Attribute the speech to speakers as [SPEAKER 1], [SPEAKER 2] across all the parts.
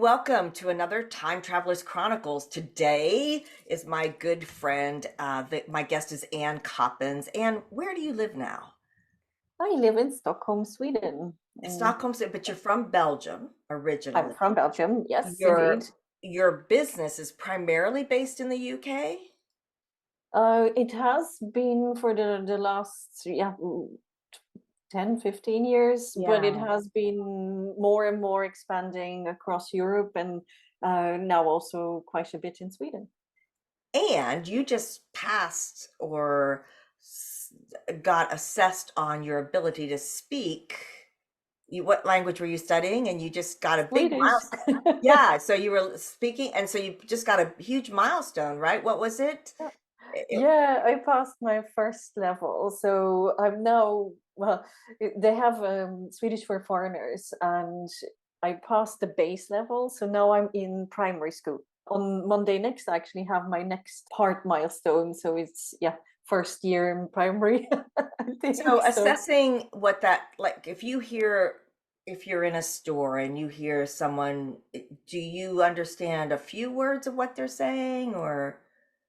[SPEAKER 1] welcome to another Time Travelers Chronicles. Today is my good friend. My guest is Ann Coppens. Ann, where do you live now?
[SPEAKER 2] I live in Stockholm, Sweden.
[SPEAKER 1] Stockholm, but you're from Belgium
[SPEAKER 2] I'm
[SPEAKER 1] originally.
[SPEAKER 2] from Belgium. Yes,
[SPEAKER 1] Your
[SPEAKER 2] indeed.
[SPEAKER 1] your business is primarily based in the UK?
[SPEAKER 2] It has been for the last 10, 15 years, but it
[SPEAKER 1] Yeah.
[SPEAKER 2] has been more and more expanding across Europe and now also quite a bit in Sweden.
[SPEAKER 1] And you just passed or s- got assessed on your ability to speak. What language were you studying? And you just got a big
[SPEAKER 2] Swedish.
[SPEAKER 1] milestone. Yeah, so you were speaking, and so you just got a huge milestone, right? What was it?
[SPEAKER 2] Yeah, I passed my first level. So I'm now, well, they have Swedish for foreigners, and I passed the base level. So now I'm in primary school. On Monday next, I actually have my next part milestone. So it's, yeah, first year in primary, I think.
[SPEAKER 1] So
[SPEAKER 2] So
[SPEAKER 1] assessing what that like, if you're in a store and you hear someone, do you understand a few words of what they're saying, or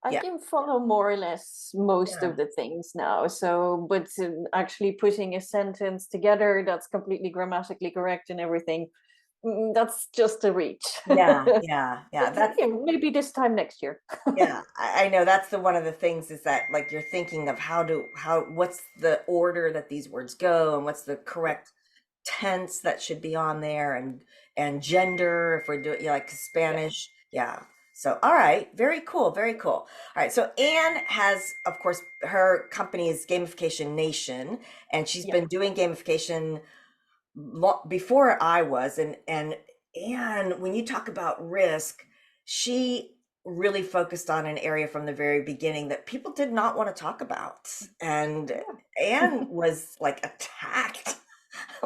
[SPEAKER 2] I
[SPEAKER 1] yeah,
[SPEAKER 2] can follow more or less most
[SPEAKER 1] yeah.
[SPEAKER 2] of the things now. So, but actually putting a sentence together that's completely grammatically correct and everything, that's just a reach.
[SPEAKER 1] Yeah, yeah, yeah.
[SPEAKER 2] But yeah, maybe this time next year.
[SPEAKER 1] Yeah, I know that's one of the things is that like you're thinking of what's the order that these words go and what's the
[SPEAKER 2] Yeah,
[SPEAKER 1] correct tense that should be on there and gender if we're doing like
[SPEAKER 2] yeah,
[SPEAKER 1] Spanish. Yeah. So all right, very cool, very cool. All right, so Anne has, of course, her company is Gamification Nation, and she's
[SPEAKER 2] yeah.
[SPEAKER 1] been doing gamification before I was, and when you talk about risk, she really focused on an area from the very beginning that people did not want to talk about. And
[SPEAKER 2] Yeah.
[SPEAKER 1] Anne was like attacked,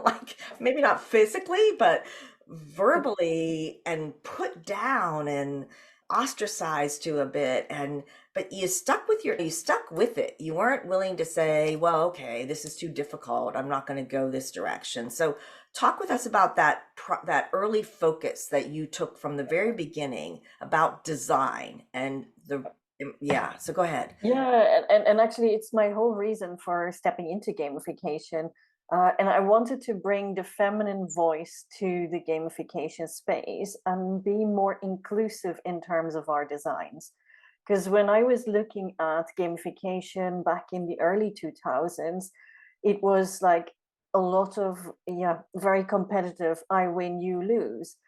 [SPEAKER 1] like maybe not physically, but verbally and put down and ostracized to a bit. And but you stuck with it. You weren't willing to say, well, okay, this is too difficult. I'm not going to go this direction. So talk with us about that early focus that you took from the very beginning about design and yeah. So go ahead.
[SPEAKER 2] Yeah, and actually, it's my whole reason for stepping into gamification. And I wanted to bring the feminine voice to the gamification space and be more inclusive in terms of our designs. Because when I was looking at gamification back in the early 2000s, it was like a lot of, yeah, very competitive, I win, you lose.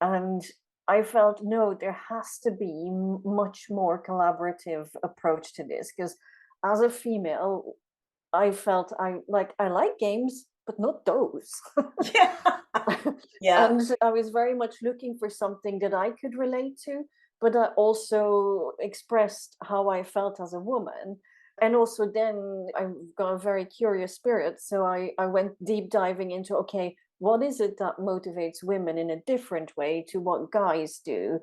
[SPEAKER 2] And I felt, no, there has to be much more collaborative approach to this, because as a female, I felt I like games, but not those.
[SPEAKER 1] Yeah. Yeah.
[SPEAKER 2] And I was very much looking for something that I could relate to, but I also expressed how I felt as a woman. And also then I've got a very curious spirit. So I went deep diving into, okay, what is it that motivates women in a different way to what guys do?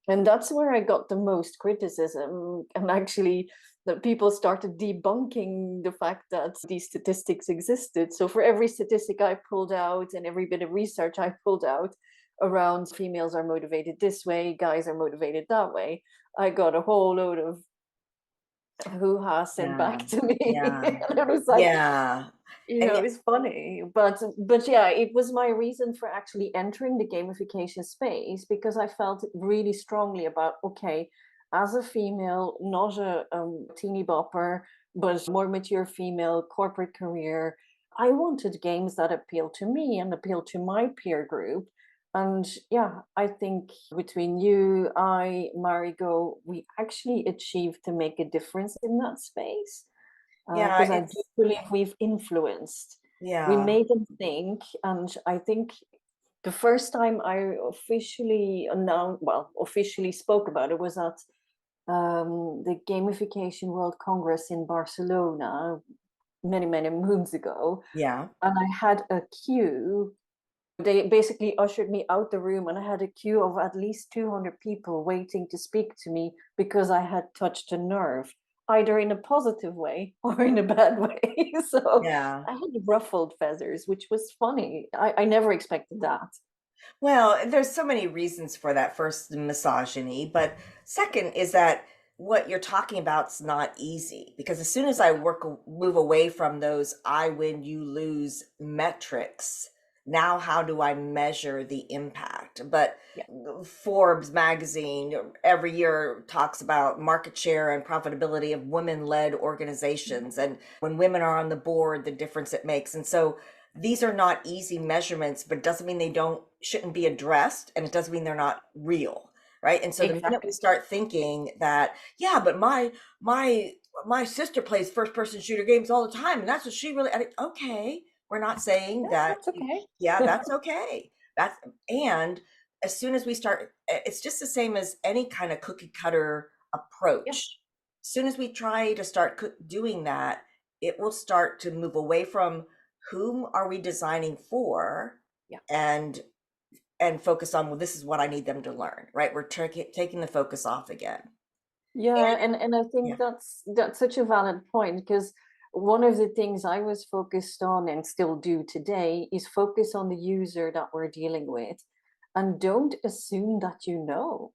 [SPEAKER 2] And that's where I got the most criticism. And actually, that people started debunking the fact that these statistics existed. So for every statistic I pulled out and every bit of research I pulled out around females are motivated this way, guys are motivated that way, I got a whole load of hoo-ha sent
[SPEAKER 1] Yeah.
[SPEAKER 2] back to me.
[SPEAKER 1] Yeah.
[SPEAKER 2] And I was like,
[SPEAKER 1] Yeah. And
[SPEAKER 2] it's funny, but yeah, it was my reason for actually entering the gamification space, because I felt really strongly about, okay, as a female, not a teeny bopper, but more mature female, corporate career, I wanted games that appeal to me and appeal to my peer group. And yeah, I think between you, I, Marigo, we actually achieved to make a difference in that space,
[SPEAKER 1] yeah,
[SPEAKER 2] because I do believe we've influenced. We
[SPEAKER 1] yeah.
[SPEAKER 2] made them think, and I think the first time I officially announced, well, officially spoke about it was at the Gamification World Congress in Barcelona many, many moons ago,
[SPEAKER 1] Yeah.
[SPEAKER 2] and I had a queue. They basically ushered me out the room, and I had a queue of at least 200 people waiting to speak to me because I had touched a nerve, either in a positive way or in a bad way. So
[SPEAKER 1] Yeah.
[SPEAKER 2] I had ruffled feathers, which was funny. I never expected that.
[SPEAKER 1] Well, there's so many reasons for that. First, the misogyny, but second is that what you're talking about's not easy because as soon as I move away from those I win, you lose metrics, now how do I measure the impact? But
[SPEAKER 2] Yeah.
[SPEAKER 1] Forbes magazine every year talks about market share and profitability of women-led
[SPEAKER 2] Mhm.
[SPEAKER 1] organizations and when women are on the board, the difference it makes. And so these are not easy measurements, but it doesn't mean they don't shouldn't be addressed, and it doesn't mean they're not real, right? And so the minute we
[SPEAKER 2] Exactly.
[SPEAKER 1] start thinking that, yeah, but my my sister plays first person shooter games all the time, and that's what she really okay. We're not saying
[SPEAKER 2] Yeah,
[SPEAKER 1] that,
[SPEAKER 2] that's okay.
[SPEAKER 1] yeah, that's okay. That's and as soon as we start, it's just the same as any kind of cookie cutter
[SPEAKER 2] Yeah.
[SPEAKER 1] approach. As soon as we try to start doing that, it will start to move away from whom are we designing for
[SPEAKER 2] Yeah.
[SPEAKER 1] and and focus on, well, this is what I need them to learn, right? We're taking the focus off again. And
[SPEAKER 2] Yeah, and I
[SPEAKER 1] yeah.
[SPEAKER 2] think that's such a valid point because one of the things I was focused on and still do today is focus on the user that we're dealing with and don't assume that you know.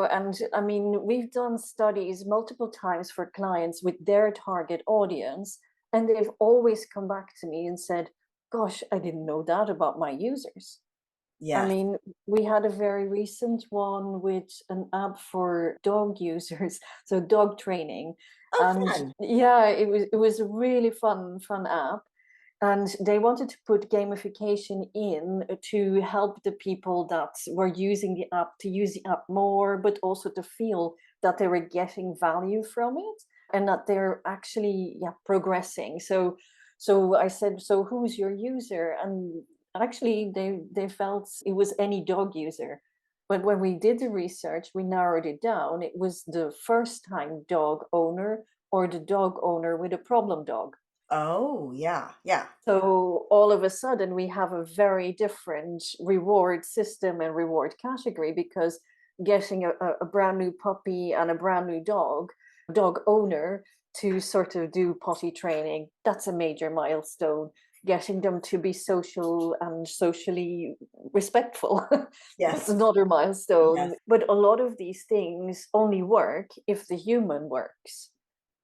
[SPEAKER 2] And I mean, we've done studies multiple times for clients with their target audience, and they've always come back to me and said, "Gosh, I didn't know that about my users." I
[SPEAKER 1] Yes.
[SPEAKER 2] mean, we had a very recent one with an app for dog users, so dog training.
[SPEAKER 1] Oh,
[SPEAKER 2] And
[SPEAKER 1] fun.
[SPEAKER 2] yeah, it was a really fun app. And they wanted to put gamification in to help the people that were using the app to use the app more, but also to feel that they were getting value from it and that they're actually, yeah, progressing. So I said, so who's your user? And actually they felt it was any dog user. But when we did the research, we narrowed it down. It was the first time dog owner or the dog owner with a problem dog.
[SPEAKER 1] Oh, yeah. Yeah.
[SPEAKER 2] So all of a sudden, we have a very different reward system and reward category because getting a brand new puppy and a brand new dog owner to sort of do potty training, that's a major milestone. Getting them to be social and socially respectful, that's
[SPEAKER 1] Yes.
[SPEAKER 2] another
[SPEAKER 1] Yes.
[SPEAKER 2] milestone. But a lot of these things only work if the human works.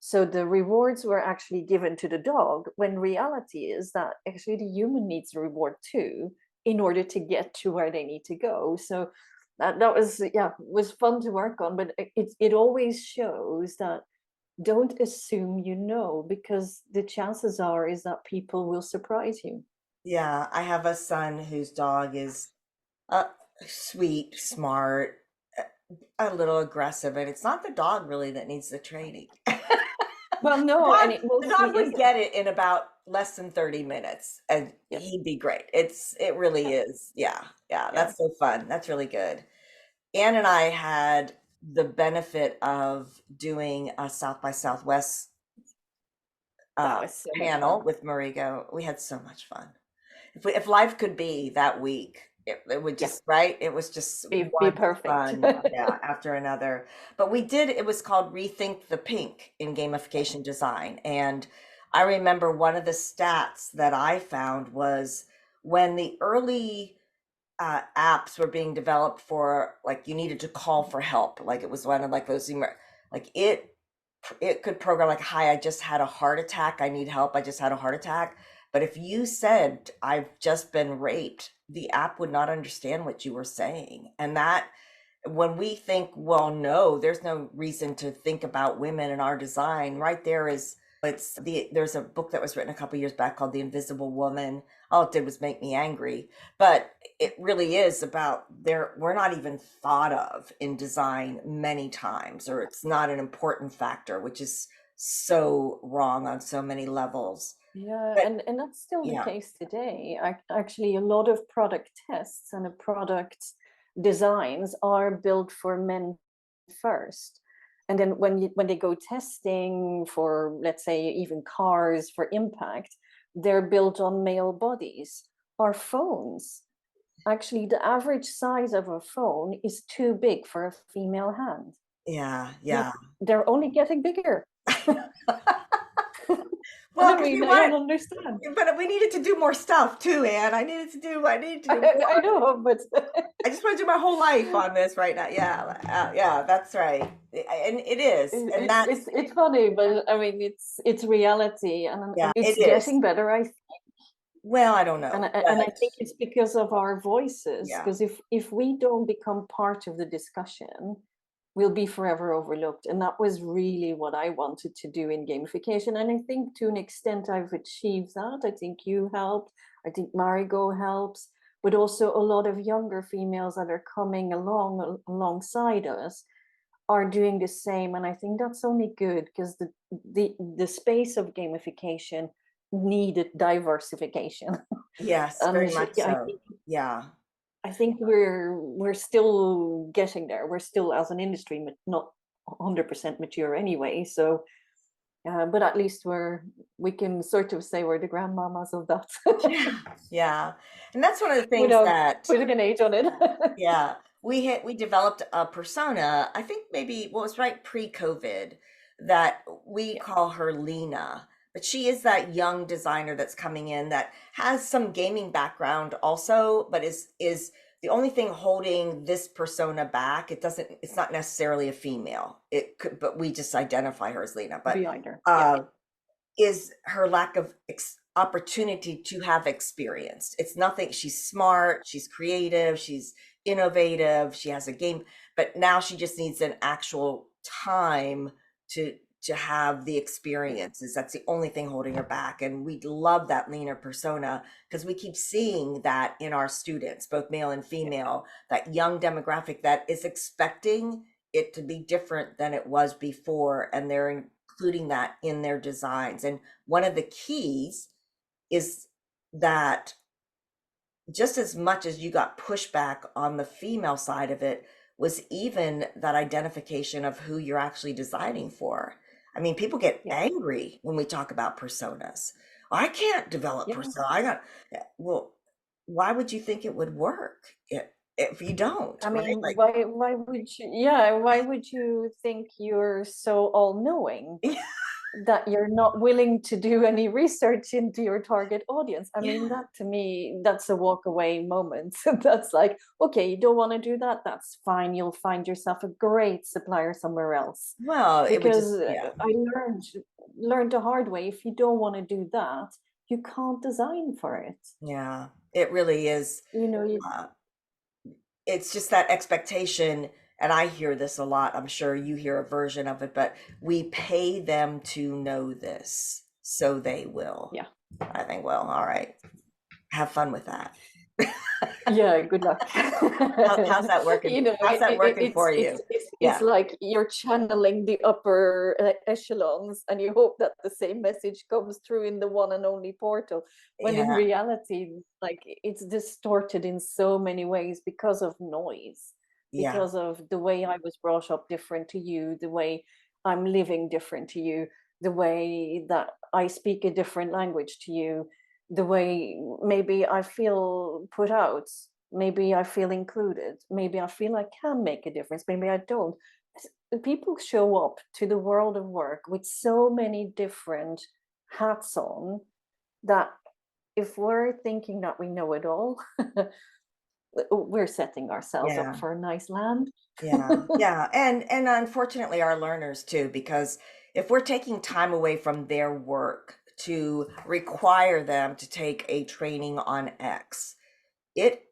[SPEAKER 2] So the rewards were actually given to the dog, when reality is that actually the human needs a reward too in order to get to where they need to go. So that was, yeah, was fun to work on, but it always shows that don't assume you know, because the chances are is that people will surprise you.
[SPEAKER 1] Yeah. I have a son whose dog is uh, sweet, smart, a a little aggressive, and it's not the dog really that needs the training.
[SPEAKER 2] Well,
[SPEAKER 1] The
[SPEAKER 2] no,
[SPEAKER 1] dog
[SPEAKER 2] and it
[SPEAKER 1] the
[SPEAKER 2] mostly
[SPEAKER 1] dog would
[SPEAKER 2] isn't.
[SPEAKER 1] get it in about less than 30 minutes, and
[SPEAKER 2] Yeah,
[SPEAKER 1] he'd be great. It really
[SPEAKER 2] yeah,
[SPEAKER 1] is. Yeah, yeah,
[SPEAKER 2] yeah.
[SPEAKER 1] that's so fun. That's really good. Anne and I had the benefit of doing a South by Southwest
[SPEAKER 2] That was so much
[SPEAKER 1] panel
[SPEAKER 2] fun.
[SPEAKER 1] with Marigo. We had so much fun. If life could be that week, it would
[SPEAKER 2] Yeah,
[SPEAKER 1] just, right? It was just
[SPEAKER 2] be
[SPEAKER 1] one
[SPEAKER 2] perfect.
[SPEAKER 1] fun, yeah, after another. But we did, it was called Rethink the Pink in
[SPEAKER 2] Yeah,
[SPEAKER 1] gamification design. And I remember one of the stats that I found was when the early apps were being developed for like you needed to call for help, like it was one of like those like it could program like, hi, I just had a heart attack, I need help, I just had a heart attack. But if you said I've just been raped, the app would not understand what you were saying. And that, when we think, well, no, there's no reason to think about women in our design, right there is, there's a book that was written a couple years back called The Invisible Woman. All it did was make me angry. But it really is about, there we're not even thought of in design many times, or it's not an important factor, which is so wrong on so many levels.
[SPEAKER 2] yeah,
[SPEAKER 1] But
[SPEAKER 2] and that's still the
[SPEAKER 1] yeah,
[SPEAKER 2] case today. Actually, a lot of product tests and a product designs are built for men first. And then when they go testing for, let's say, even cars for impact, they're built on male bodies. Our phones, actually, the average size of a phone is too big for a female hand.
[SPEAKER 1] yeah,
[SPEAKER 2] Yet
[SPEAKER 1] yeah.
[SPEAKER 2] they're only getting bigger.
[SPEAKER 1] Well,
[SPEAKER 2] I
[SPEAKER 1] because we
[SPEAKER 2] mean, I
[SPEAKER 1] wanted,
[SPEAKER 2] don't understand.
[SPEAKER 1] but we needed to do more stuff too, Anne. I needed to do
[SPEAKER 2] I
[SPEAKER 1] more.
[SPEAKER 2] know, but
[SPEAKER 1] I just want to do my whole life on this right now. Yeah, yeah, that's right. And it is, and that's,
[SPEAKER 2] it's funny, but I mean, it's reality,
[SPEAKER 1] yeah,
[SPEAKER 2] and it's
[SPEAKER 1] it is.
[SPEAKER 2] getting better.
[SPEAKER 1] Well, I don't know,
[SPEAKER 2] And I
[SPEAKER 1] but
[SPEAKER 2] think it's because of our voices.
[SPEAKER 1] yeah,
[SPEAKER 2] Because if we don't become part of the discussion, we'll be forever overlooked. And that was really what I wanted to do in gamification. And I think to an extent I've achieved that. I think you helped. I think Marigo helps, but also a lot of younger females that are coming alongside us are doing the same. And I think that's only good because the space of gamification needed diversification.
[SPEAKER 1] yes,
[SPEAKER 2] And
[SPEAKER 1] very much
[SPEAKER 2] I
[SPEAKER 1] so.
[SPEAKER 2] think
[SPEAKER 1] Yeah,
[SPEAKER 2] we're still getting there. We're still, as an industry, not 100% mature anyway. So, but at least we can sort of say we're the grandmamas of that,
[SPEAKER 1] yeah, yeah. And that's one of the things
[SPEAKER 2] without
[SPEAKER 1] that,
[SPEAKER 2] putting an age on it.
[SPEAKER 1] yeah, we developed a persona, I think maybe what was right pre-COVID, that we
[SPEAKER 2] Yeah,
[SPEAKER 1] call her Lena. But she is that young designer that's coming in that has some gaming background also, but is the only thing holding this persona back. It's not necessarily a female. It could, but we just identify her as Lena. But
[SPEAKER 2] behind her. Yeah,
[SPEAKER 1] uh is her lack of opportunity to have experience. It's nothing. She's smart, she's creative, she's innovative, she has a game, but now she just needs an actual time to have the
[SPEAKER 2] yeah,
[SPEAKER 1] experiences. That's the only thing holding her back. And we love that leaner persona because we keep seeing that in our students, both male and
[SPEAKER 2] yeah,
[SPEAKER 1] female, that young demographic that is expecting it to be different than it was before, and they're including that in their designs. And one of the keys is that just as much as you got pushback on the female side of it, was even that identification of who you're actually designing for. I mean, people get
[SPEAKER 2] yeah,
[SPEAKER 1] angry when we talk about personas. I can't develop
[SPEAKER 2] yeah.
[SPEAKER 1] persona. I got, well, why would you think it would work if you don't,
[SPEAKER 2] I
[SPEAKER 1] right?
[SPEAKER 2] mean,
[SPEAKER 1] Like,
[SPEAKER 2] why would you? Yeah, why would you think you're so all-knowing that you're not willing to do any research into your target audience? I mean,
[SPEAKER 1] yeah.
[SPEAKER 2] that to me, that's a walk away moment. That's like, okay, you don't want to do that, that's fine. You'll find yourself a great supplier somewhere else.
[SPEAKER 1] Well, it would
[SPEAKER 2] Because
[SPEAKER 1] just, yeah,
[SPEAKER 2] I learned the hard way. If you don't want to do that, you can't design for it.
[SPEAKER 1] yeah, it really is.
[SPEAKER 2] You know, you
[SPEAKER 1] Uh, it's just that expectation, and I hear this a lot. I'm sure you hear a version of it, but we pay them to know this, so they will.
[SPEAKER 2] yeah.
[SPEAKER 1] I think, well, all right, have fun with that.
[SPEAKER 2] Yeah, good luck.
[SPEAKER 1] How's that working?
[SPEAKER 2] You know,
[SPEAKER 1] How's that working for you?
[SPEAKER 2] it's
[SPEAKER 1] Yeah,
[SPEAKER 2] like you're channeling the upper echelons, and you hope that the same message comes through in the one and only portal. When in
[SPEAKER 1] yeah,
[SPEAKER 2] reality, like it's distorted in so many ways because of noise,
[SPEAKER 1] yeah,
[SPEAKER 2] because of the way I was brought up different to you, the way I'm living different to you, the way that I speak a different language to you, the way maybe I feel put out, maybe I feel included, maybe I feel I can make a difference, maybe I don't. People show up to the world of work with so many different hats on that if we're thinking that we know it all, we're setting ourselves up
[SPEAKER 1] yeah.
[SPEAKER 2] for a nice land.
[SPEAKER 1] Yeah, yeah, and unfortunately our learners too, because if we're taking time away from their work to require them to take a training on X, it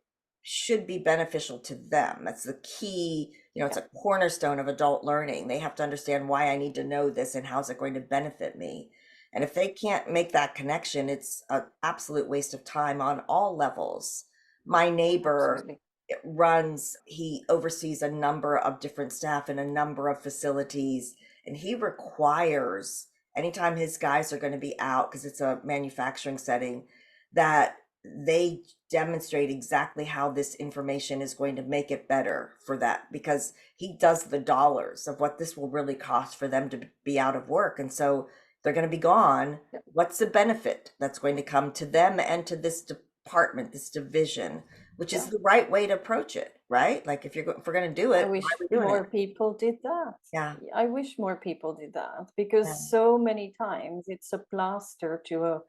[SPEAKER 1] should be beneficial to them. That's the key, it's
[SPEAKER 2] Yeah,
[SPEAKER 1] a cornerstone of adult learning. They have to understand why I need to know this and how's it going to benefit me. And if they can't make that connection, it's an absolute waste of time on all levels. My neighbor
[SPEAKER 2] absolutely.
[SPEAKER 1] he oversees a number of different staff in a number of facilities, and he requires anytime his guys are going to be out, because it's a manufacturing setting, that they demonstrate exactly how this information is going to make it better for that, because he does the dollars of what this will really cost for them to be out of work. And so they're going to be gone.
[SPEAKER 2] Yeah,
[SPEAKER 1] What's the benefit that's going to come to them and to this department, this division, which is
[SPEAKER 2] yeah.
[SPEAKER 1] the right way to approach it. right? Like if we're going to do
[SPEAKER 2] I
[SPEAKER 1] it, why
[SPEAKER 2] wish
[SPEAKER 1] are we doing it?
[SPEAKER 2] more people did that.
[SPEAKER 1] Yeah.
[SPEAKER 2] I wish more people did that
[SPEAKER 1] Yeah.
[SPEAKER 2] because so many times it's a plaster to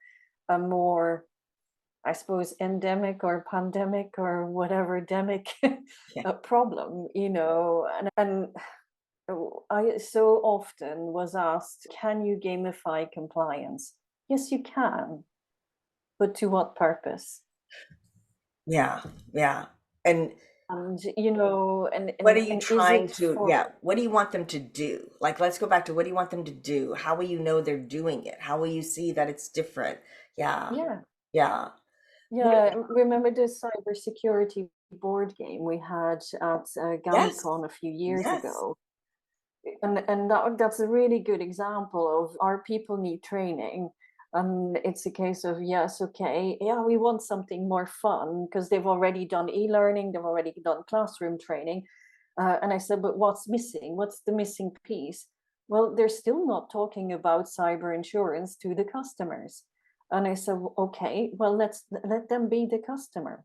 [SPEAKER 2] a more, I suppose, endemic or pandemic or whatever demic
[SPEAKER 1] Yeah.
[SPEAKER 2] a problem, and I so often was asked, can you gamify compliance? Yes, you can, but to what purpose?
[SPEAKER 1] Yeah. Yeah. And
[SPEAKER 2] And you know, and
[SPEAKER 1] what are
[SPEAKER 2] and,
[SPEAKER 1] you
[SPEAKER 2] and is
[SPEAKER 1] trying
[SPEAKER 2] it
[SPEAKER 1] to,
[SPEAKER 2] for
[SPEAKER 1] yeah, what do you want them to do? Like, let's go back to what do you want them to do? How will you know they're doing it? How will you see that it's different? Yeah.
[SPEAKER 2] yeah.
[SPEAKER 1] Yeah. What,
[SPEAKER 2] Yeah, remember the cybersecurity board game we had at
[SPEAKER 1] yes.
[SPEAKER 2] Gamicon a few years
[SPEAKER 1] Yes.
[SPEAKER 2] ago? And that's a really good example of our people need training. And it's a case of, yes, okay, yeah, we want something more fun because they've already done e-learning, they've already done classroom training. And I said, but what's missing? What's the missing piece? Well, they're still not talking about cyber insurance to the customers. And I said, okay, well, let them be the customer.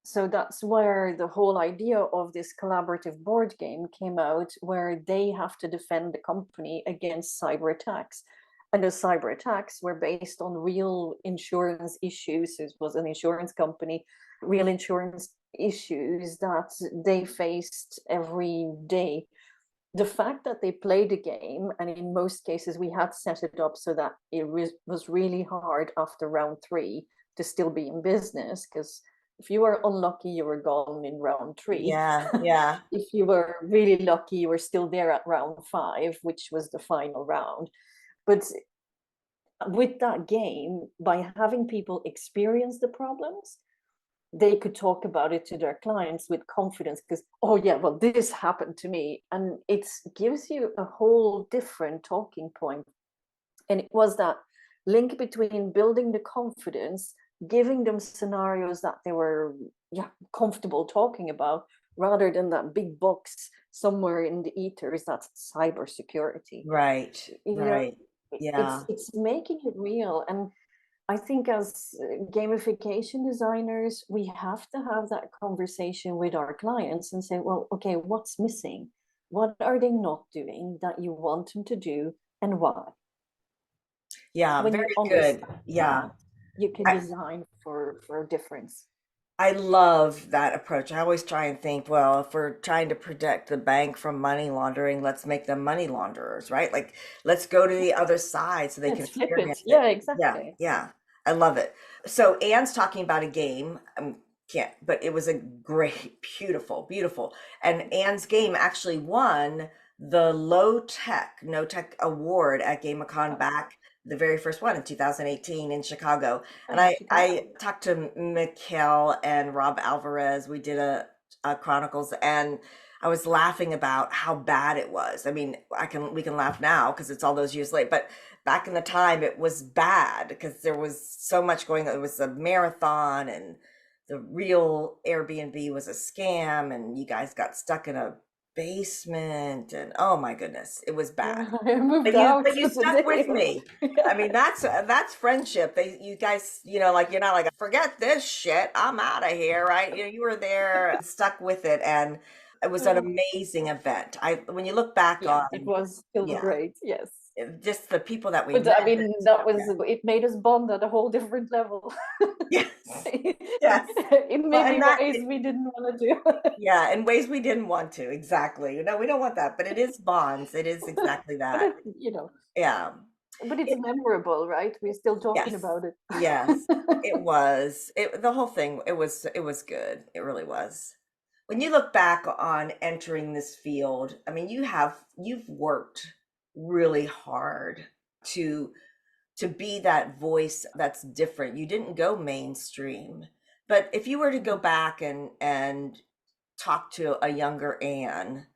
[SPEAKER 2] So that's where the whole idea of this collaborative board game came out, where they have to defend the company against cyber attacks. And the cyber attacks were based on real insurance issues. It was an insurance company, real insurance issues that they faced every day. The fact that they played the game, and in most cases, we had set it up so that it was really hard after round three to still be in business, because if you were unlucky, you were gone in round three.
[SPEAKER 1] Yeah. Yeah.
[SPEAKER 2] If you were really lucky, you were still there at round five, which was the final round. But with that game, by having people experience the problems, they could talk about it to their clients with confidence because, oh yeah, well, this happened to me, and it gives you a whole different talking point. And it was that link between building the confidence, giving them scenarios that they were, yeah, comfortable talking about, rather than that big box somewhere in the ethers that's cybersecurity.
[SPEAKER 1] Right.
[SPEAKER 2] You know,
[SPEAKER 1] Right.
[SPEAKER 2] it's
[SPEAKER 1] Yeah.
[SPEAKER 2] it's making it real. And I think as gamification designers, we have to have that conversation with our clients and say, well, okay, what's missing? What are they not doing that you want them to do, and why?
[SPEAKER 1] Yeah.
[SPEAKER 2] When you
[SPEAKER 1] Very good.
[SPEAKER 2] understand
[SPEAKER 1] Yeah.
[SPEAKER 2] that, you can design for a difference.
[SPEAKER 1] I love that approach. I always try and think, well, if we're trying to protect the bank from money laundering, let's make them money launderers, right? Like, let's go to the other side so they can
[SPEAKER 2] Let's flip it.
[SPEAKER 1] experience it.
[SPEAKER 2] Yeah,
[SPEAKER 1] Yeah,
[SPEAKER 2] exactly.
[SPEAKER 1] yeah. I love it. So Anne's talking about a game. Can't, but it was a great, beautiful, beautiful. And Anne's game actually won the low tech, no tech award at GameCon
[SPEAKER 2] Oh,
[SPEAKER 1] back the very first one in 2018 in Chicago. And
[SPEAKER 2] oh,
[SPEAKER 1] I
[SPEAKER 2] Chicago.
[SPEAKER 1] talked to Mikkel and Rob Alvarez. We did a Chronicles, and I was laughing about how bad it was. I mean, we can laugh now because it's all those years late, but back in the time it was bad because there was so much going on. It was a marathon, and the real Airbnb was a scam, and you guys got stuck in a basement, and oh my goodness, it was bad.
[SPEAKER 2] Yeah, I moved out
[SPEAKER 1] But you
[SPEAKER 2] the
[SPEAKER 1] stuck with
[SPEAKER 2] day.
[SPEAKER 1] me. I
[SPEAKER 2] Yeah.
[SPEAKER 1] mean, that's friendship. You guys, like you're not like forget this shit. I'm out of here, right? You were there, stuck with it, and it was an
[SPEAKER 2] Uh,
[SPEAKER 1] amazing event. I when you look back
[SPEAKER 2] yeah, it
[SPEAKER 1] on,
[SPEAKER 2] was still
[SPEAKER 1] yeah,
[SPEAKER 2] great. Yes.
[SPEAKER 1] just the people that we
[SPEAKER 2] But
[SPEAKER 1] met.
[SPEAKER 2] I mean, that
[SPEAKER 1] Yeah.
[SPEAKER 2] was, it made us bond at a whole different level.
[SPEAKER 1] Yes. Yes.
[SPEAKER 2] In
[SPEAKER 1] Well,
[SPEAKER 2] maybe
[SPEAKER 1] and that
[SPEAKER 2] ways we didn't want to do.
[SPEAKER 1] yeah, in ways we didn't want to. Exactly. No, we don't want that, but it is bonds. It is exactly
[SPEAKER 2] But
[SPEAKER 1] that.
[SPEAKER 2] it,
[SPEAKER 1] Yeah.
[SPEAKER 2] but it's
[SPEAKER 1] It,
[SPEAKER 2] memorable, right? We're still talking
[SPEAKER 1] yes.
[SPEAKER 2] about it.
[SPEAKER 1] Yes. It was. The whole thing, it was good. It really was. When you look back on entering this field, I mean, you've worked really hard to be that voice that's different. You didn't go mainstream. But if you were to go back and talk to a younger Anne,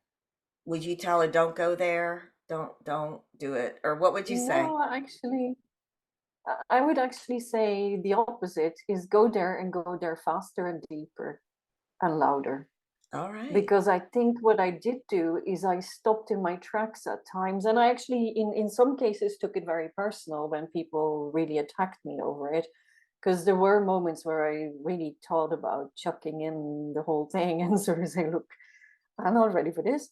[SPEAKER 1] would you tell her don't go there? Don't do it. Or what would you say?
[SPEAKER 2] No, actually, I would actually say the opposite is go there and go there faster and deeper and louder.
[SPEAKER 1] All right.
[SPEAKER 2] Because I think what I did do is I stopped in my tracks at times, and I actually, in some cases, took it very personal when people really attacked me over it, because there were moments where I really thought about chucking in the whole thing and sort of say, look, I'm not ready for this.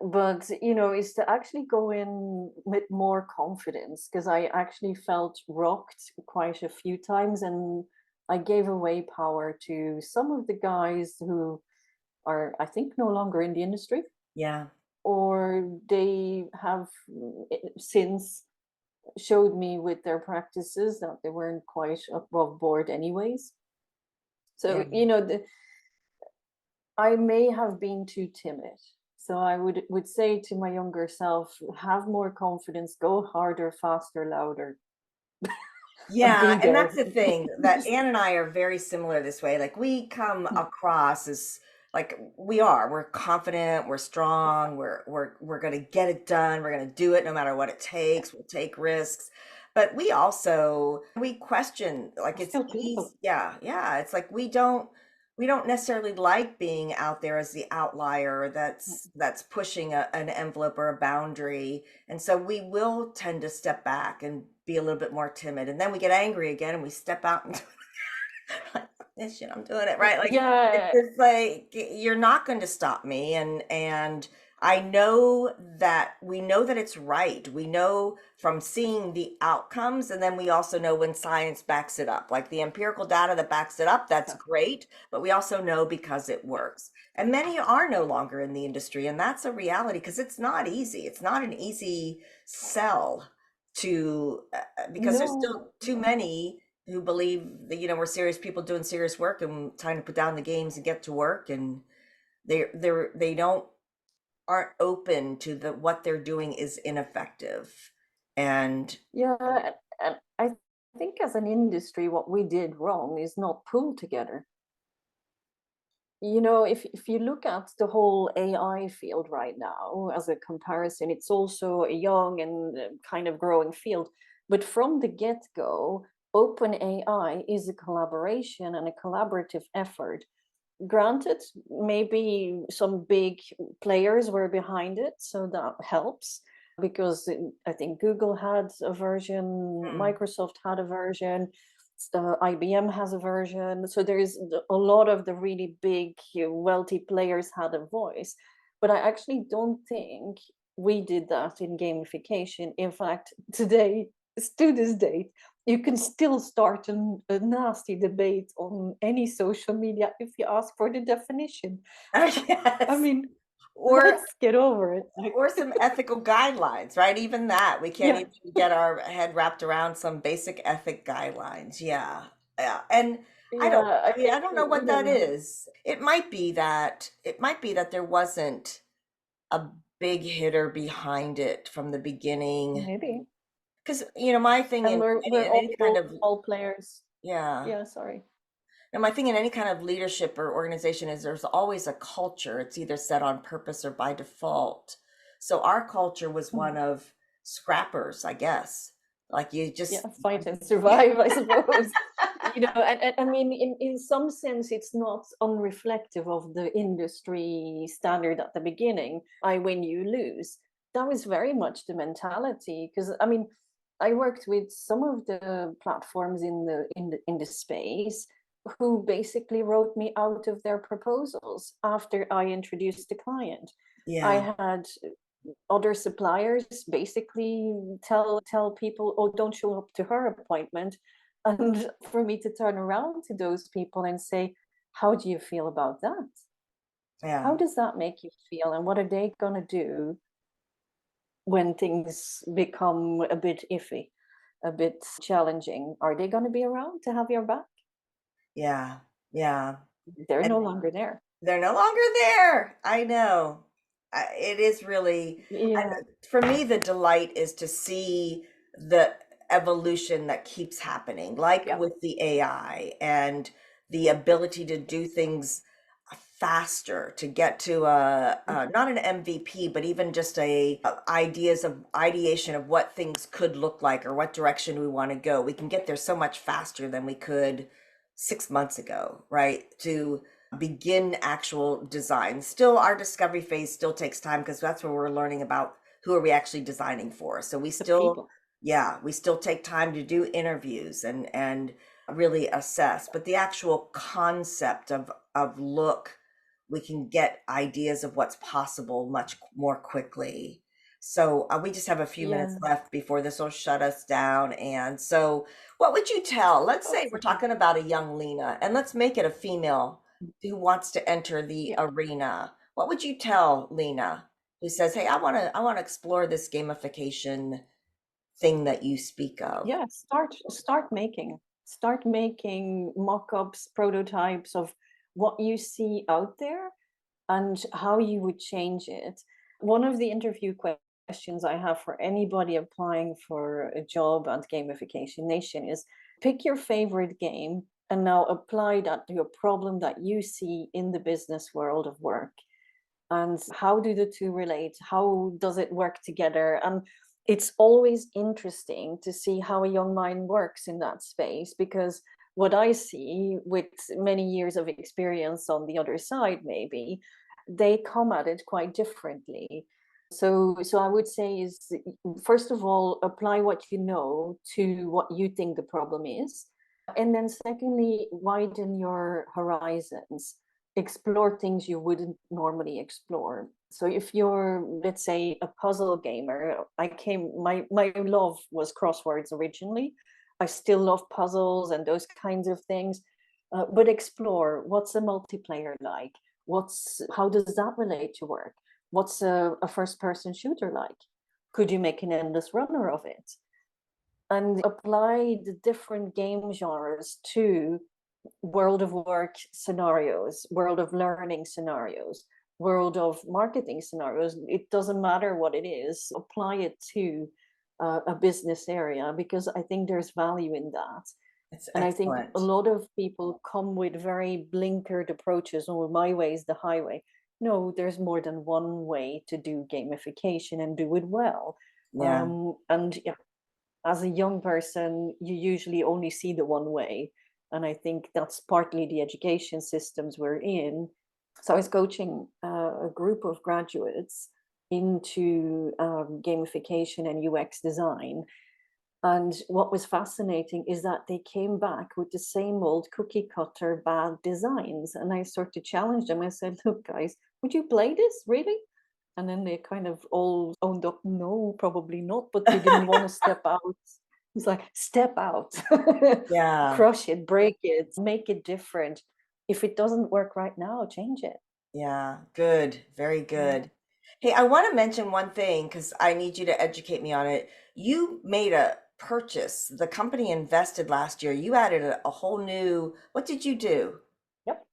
[SPEAKER 2] But, is to actually go in with more confidence, because I actually felt rocked quite a few times, and I gave away power to some of the guys who are, I think, no longer in the industry,
[SPEAKER 1] Yeah.
[SPEAKER 2] or they have since showed me with their practices that they weren't quite above board anyways.
[SPEAKER 1] Yeah.
[SPEAKER 2] So, I may have been too timid. So I would say to my younger self, have more confidence, go harder, faster, louder,
[SPEAKER 1] Yeah,
[SPEAKER 2] be
[SPEAKER 1] and
[SPEAKER 2] there.
[SPEAKER 1] that's the thing that Anne and I are very similar this way. Like we come across as like we're confident, we're strong, we're gonna get it done, we're gonna do it no matter what it takes, we'll take risks. But we question like
[SPEAKER 2] We're
[SPEAKER 1] it's
[SPEAKER 2] still
[SPEAKER 1] easy.
[SPEAKER 2] people.
[SPEAKER 1] Yeah, yeah. It's like we don't necessarily like being out there as the outlier that's pushing an envelope or a boundary, and so we will tend to step back and be a little bit more timid, and then we get angry again and we step out and like, this shit, I'm doing it right. Like it's
[SPEAKER 2] Yeah,
[SPEAKER 1] just like you're not going to stop me, and I know that we know that it's right. We know from seeing the outcomes, and then we also know when science backs it up. Like the empirical data that backs it up, that's
[SPEAKER 2] yeah.
[SPEAKER 1] great, but we also know because it works. And many are no longer in the industry, and that's a reality because it's not easy. It's not an easy sell to because there's
[SPEAKER 2] No,
[SPEAKER 1] still too
[SPEAKER 2] no.
[SPEAKER 1] many who believe that we're serious people doing serious work and trying to put down the games and get to work, and they don't aren't open to the what they're doing is ineffective. And
[SPEAKER 2] Yeah, and I think as an industry, what we did wrong is not pull together. If you look at the whole AI field right now as a comparison, it's also a young and kind of growing field. But from the get-go, open AI is a collaboration and a collaborative effort. Granted, maybe some big players were behind it, so that helps, because I think Google had a version,
[SPEAKER 1] mm,
[SPEAKER 2] Microsoft had a version, IBM has a version. So there's a lot of the really big, wealthy players had a voice. But I actually don't think we did that in gamification. In fact, today, to this date, you can still start a nasty debate on any social media if you ask for the definition. I
[SPEAKER 1] yes,
[SPEAKER 2] mean,
[SPEAKER 1] or
[SPEAKER 2] let's get over it. Like,
[SPEAKER 1] or some ethical guidelines, right? Even that we can't
[SPEAKER 2] yeah,
[SPEAKER 1] even get our head wrapped around some basic ethic guidelines. Yeah, yeah. And
[SPEAKER 2] yeah, I
[SPEAKER 1] I
[SPEAKER 2] think,
[SPEAKER 1] don't know what that is. It might be that there wasn't a big hitter behind it from the beginning.
[SPEAKER 2] maybe.
[SPEAKER 1] Because my thing
[SPEAKER 2] And we're
[SPEAKER 1] in any
[SPEAKER 2] all
[SPEAKER 1] kind of
[SPEAKER 2] role players.
[SPEAKER 1] yeah,
[SPEAKER 2] Yeah, sorry.
[SPEAKER 1] and my thing in any kind of leadership or organization is there's always a culture. It's either set on purpose or by default. So our culture was
[SPEAKER 2] Mm.
[SPEAKER 1] one of scrappers, I guess. Like you
[SPEAKER 2] Yeah,
[SPEAKER 1] just
[SPEAKER 2] fight and survive, I suppose. And I mean, in some sense, it's not unreflective of the industry standard at the beginning. I win, you lose. That was very much the mentality. Because I mean, I worked with some of the platforms in the space who basically wrote me out of their proposals after I introduced the client. I
[SPEAKER 1] yeah,
[SPEAKER 2] had other suppliers basically tell people, oh, don't show up to her appointment, and for me to turn around to those people and say, how do you feel about that? How
[SPEAKER 1] yeah,
[SPEAKER 2] does that make you feel, and what are they going to do when things become a bit iffy, a bit challenging? Are they going to be around to have your back?
[SPEAKER 1] yeah, yeah.
[SPEAKER 2] They're
[SPEAKER 1] And
[SPEAKER 2] no longer there.
[SPEAKER 1] they're no longer there. I know. It is really,
[SPEAKER 2] Yeah,
[SPEAKER 1] and for me, the delight is to see the evolution that keeps happening, like
[SPEAKER 2] yeah.
[SPEAKER 1] with the AI and the ability to do things faster, to get to
[SPEAKER 2] Mhm.
[SPEAKER 1] not an MVP, but even just ideas of ideation of what things could look like or what direction we want to go. We can get there so much faster than we could 6 months ago, right? To begin actual design. Still, our discovery phase still takes time because that's where we're learning about who are we actually designing for. So we
[SPEAKER 2] The
[SPEAKER 1] still,
[SPEAKER 2] people.
[SPEAKER 1] yeah, we still take time to do interviews and really assess, but the actual concept of look, we can get ideas of what's possible much more quickly. So we just have a few minutes
[SPEAKER 2] Yeah.
[SPEAKER 1] left before this will shut us down. And so, what would you tell? Let's say we're
[SPEAKER 2] Okay.
[SPEAKER 1] talking about a young Lena, and let's make it a female who wants to enter the
[SPEAKER 2] Yeah.
[SPEAKER 1] arena. What would you tell Lena, who says, "Hey, I want to explore this gamification thing that you speak of"?
[SPEAKER 2] Yeah. Start making mock-ups, prototypes of what you see out there and how you would change it. One of the interview questions I have for anybody applying for a job at Gamification Nation is pick your favorite game and now apply that to a problem that you see in the business world of work. And how do the two relate? How does it work together? And it's always interesting to see how a young mind works in that space, because what I see with many years of experience on the other side, maybe they come at it quite differently. So I would say is, first of all, apply what you know to what you think the problem is. And then secondly, widen your horizons, explore things you wouldn't normally explore. So if you're, let's say, a puzzle gamer, my love was crosswords originally. I still love puzzles and those kinds of things. But explore, what's a multiplayer like? What's how does that relate to work? What's a first person shooter like? Could you make an endless runner of it? And apply the different game genres to world of work scenarios, world of learning scenarios, world of marketing scenarios. It doesn't matter what it is, apply it to a business area, because I think there's value in that.
[SPEAKER 1] It's
[SPEAKER 2] And I think a
[SPEAKER 1] excellent.
[SPEAKER 2] lot of people come with very blinkered approaches. Oh, my way is the highway. No, there's more than one way to do gamification and do it well.
[SPEAKER 1] Yeah.
[SPEAKER 2] And yeah, as a young person, you usually only see the one way. And I think that's partly the education systems we're in. So I was coaching a group of graduates into gamification and UX design. And what was fascinating is that they came back with the same old cookie cutter bad designs. And I sort of challenged them. I said, look, guys, would you play this really? And then they kind of all owned up, no, probably not, but they didn't want to step out. It's like, step out,
[SPEAKER 1] Yeah.
[SPEAKER 2] crush it, break it, make it different. If it doesn't work right now, change it.
[SPEAKER 1] Yeah. Good. Very
[SPEAKER 2] Yeah.
[SPEAKER 1] good. Hey, I want to mention one thing because I need you to educate me on it. You made a purchase. The company invested last year. You added a whole new, what did you do?
[SPEAKER 2] Yep.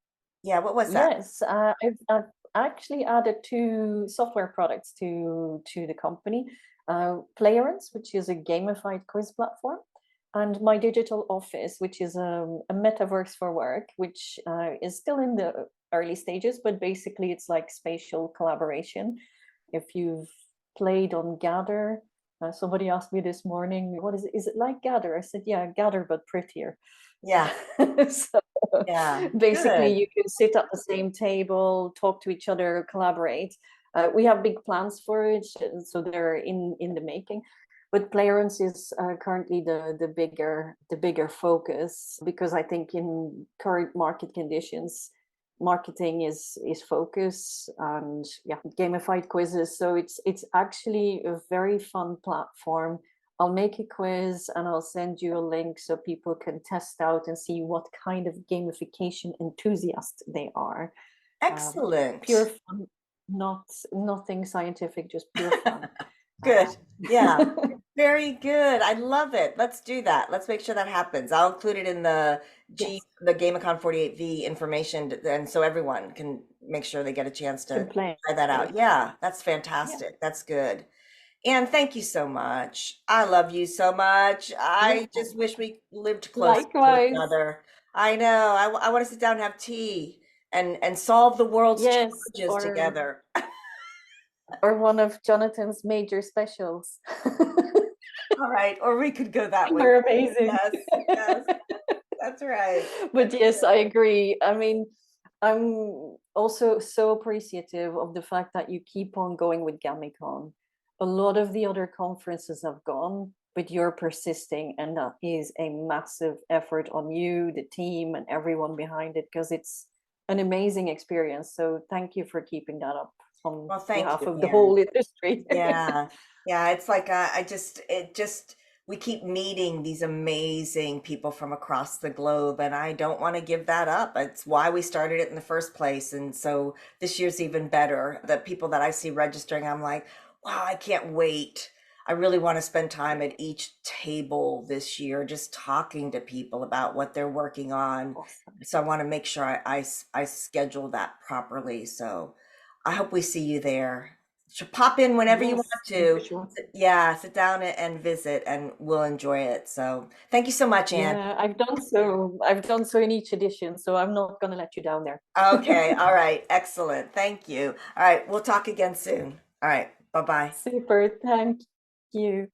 [SPEAKER 1] Yeah, what was that?
[SPEAKER 2] Yes, I've actually added two software products to the company. Playerance, which is a gamified quiz platform, and My Digital Office, which is a metaverse for work, which is still in the early stages, but basically it's like spatial collaboration. If you've played on Gather, somebody asked me this morning, "What is it? Is it like Gather?" I said, "Yeah, Gather, but prettier."
[SPEAKER 1] Yeah.
[SPEAKER 2] So
[SPEAKER 1] Yeah.
[SPEAKER 2] basically,
[SPEAKER 1] Good.
[SPEAKER 2] you can sit at the same table, talk to each other, collaborate. We have big plans for it, so they're in the making. But Playerance is currently the bigger focus, because I think in current market conditions, marketing is focus, and yeah, gamified quizzes. So it's actually a very fun platform. I'll make a quiz and I'll send you a link so people can test out and see what kind of gamification enthusiast they are. Um, Pure
[SPEAKER 1] Excellent.
[SPEAKER 2] fun, not nothing scientific, just pure fun.
[SPEAKER 1] Good. Yeah.
[SPEAKER 2] Um,
[SPEAKER 1] Very good. I love it. Let's do that. Let's make sure that happens. I'll include it in the
[SPEAKER 2] yes,
[SPEAKER 1] the GameCon 48V information, and so everyone can make sure they get a chance to
[SPEAKER 2] can play.
[SPEAKER 1] try that out. Yeah, that's
[SPEAKER 2] Yeah,
[SPEAKER 1] fantastic. That's good. And thank you so much. I love you so much.
[SPEAKER 2] yeah.
[SPEAKER 1] I just wish we lived close to each
[SPEAKER 2] Likewise.
[SPEAKER 1] other. I know. I want to sit down and have tea and solve the world's
[SPEAKER 2] Yes,
[SPEAKER 1] challenges
[SPEAKER 2] or
[SPEAKER 1] together.
[SPEAKER 2] one of Jonathan's major specials.
[SPEAKER 1] All right. Or we could go that way
[SPEAKER 2] They're
[SPEAKER 1] too.
[SPEAKER 2] amazing.
[SPEAKER 1] Yes. Yes. That's right.
[SPEAKER 2] But yes, I agree. I mean, I'm also so appreciative of the fact that you keep on going with Gamicon. a lot of the other conferences have gone, but you're persisting, and that is a massive effort on you, the team, and everyone behind it, because it's an amazing experience. So thank you for keeping that up on
[SPEAKER 1] Well, thank
[SPEAKER 2] behalf
[SPEAKER 1] you,
[SPEAKER 2] of the
[SPEAKER 1] Anne.
[SPEAKER 2] whole industry.
[SPEAKER 1] Yeah. Yeah, it's like it just we keep meeting these amazing people from across the globe and I don't want to give that up. It's why we started it in the first place. And so this year's even better. The people that I see registering, I'm like, wow, I can't wait. I really want to spend time at each table this year just talking to people about what they're working on.
[SPEAKER 2] Awesome.
[SPEAKER 1] So I want to make sure I schedule that properly. So I hope we see you there. Should pop in whenever you want
[SPEAKER 2] Yes, for
[SPEAKER 1] to.
[SPEAKER 2] sure.
[SPEAKER 1] Yeah, sit down and visit, and we'll enjoy it. So, thank you so much, Anne.
[SPEAKER 2] Yeah, I've done so. I've done so in each edition, so I'm not gonna let you down there.
[SPEAKER 1] Okay, all right, excellent. Thank you. All right, we'll talk again soon. All right, bye bye.
[SPEAKER 2] Super. Thank you.